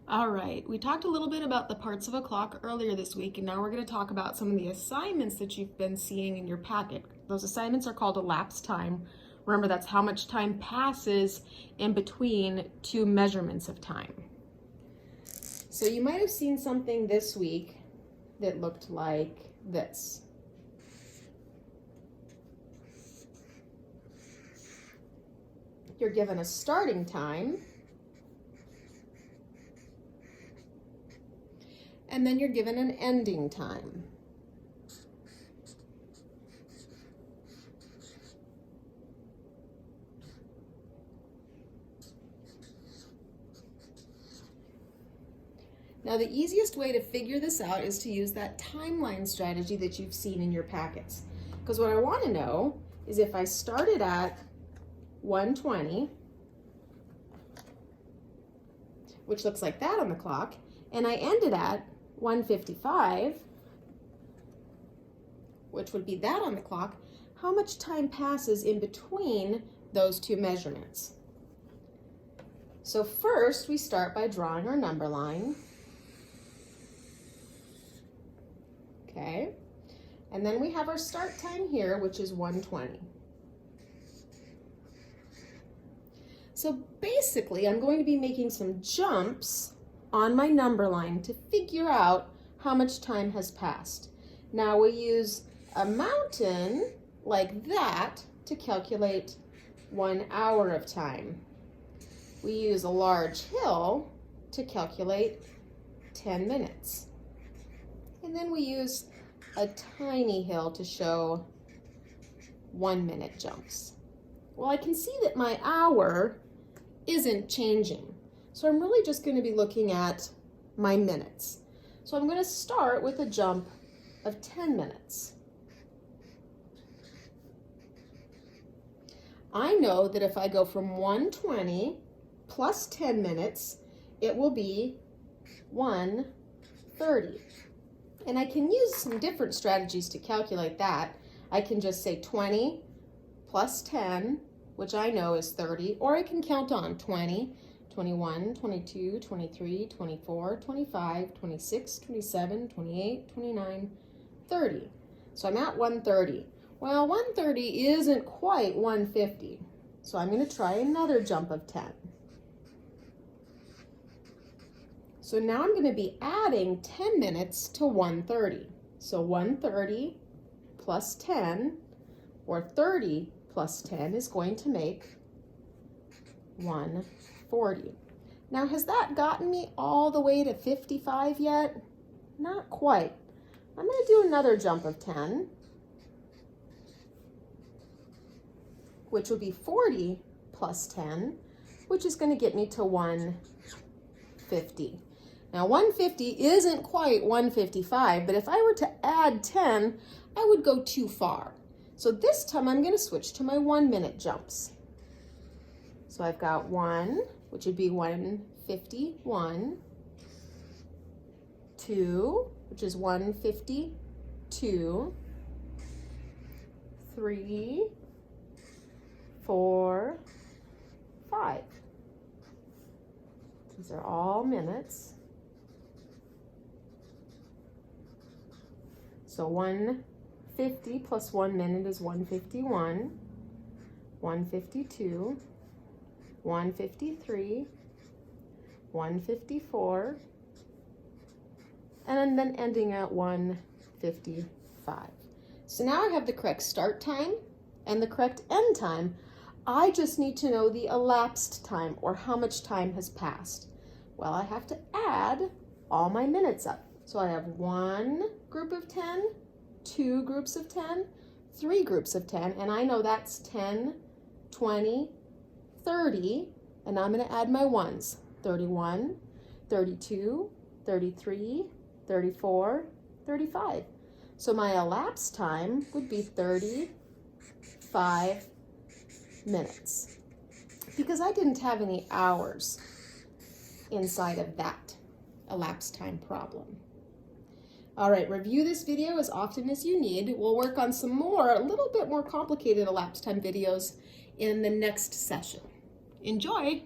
All right, we talked a little bit about the parts of a clock earlier this week, and now we're going to talk about some of the assignments that you've been seeing in your packet. Those assignments are called elapsed time. Remember, that's how much time passes in between two measurements of time. So you might have seen something this week that looked like this. You're given a starting time, and then you're given an ending time. Now, the easiest way to figure this out is to use that timeline strategy that you've seen in your packets. Because what I want to know is if I started at 1:20, which looks like that on the clock, and I ended at 1:55, which would be that on the clock, how much time passes in between those two measurements? So first, we start by drawing our number line. Okay, and then we have our start time here, which is 1:20. So basically, I'm going to be making some jumps on my number line to figure out how much time has passed. Now we use a mountain like that to calculate 1 hour of time. We use a large hill to calculate 10 minutes. And then we use a tiny hill to show 1-minute jumps. Well, I can see that my hour isn't changing. So I'm really just going to be looking at my minutes. So I'm going to start with a jump of 10 minutes. I know that if I go from 1:20 plus 10 minutes, it will be 1:30. And I can use some different strategies to calculate that. I can just say 20 plus 10, which I know is 30, or I can count on 20, 21, 22, 23, 24, 25, 26, 27, 28, 29, 30. So I'm at 1:30. Well, 1:30 isn't quite 1:50, so I'm going to try another jump of 10. So now I'm going to be adding 10 minutes to 1:30. So 1:30 plus 10, or 30 plus 10, is going to make 1:40. Now, has that gotten me all the way to 55 yet? Not quite. I'm going to do another jump of 10, which would be 40 plus 10, which is going to get me to 1:50. Now, 1:50 isn't quite 1:55, but if I were to add 10, I would go too far. So this time I'm going to switch to my 1-minute jumps. So I've got 1, which would be 1:51, 2, which is 1:52, 3, 4, 5. These are all minutes. So 1:50 plus 1 minute is 1:51, 1:52, 1:53, 1:54, and then ending at 1:55. So now I have the correct start time and the correct end time. I just need to know the elapsed time, or how much time has passed. Well, I have to add all my minutes up. So I have 1 group of 10, 2 groups of 10, 3 groups of 10, and I know that's 10, 20, 30, and I'm going to add my ones: 31, 32, 33, 34, 35. So my elapsed time would be 35 minutes, because I didn't have any hours inside of that elapsed time problem. All right, review this video as often as you need. We'll work on some more, a little bit more complicated elapsed time videos in the next session. Enjoy!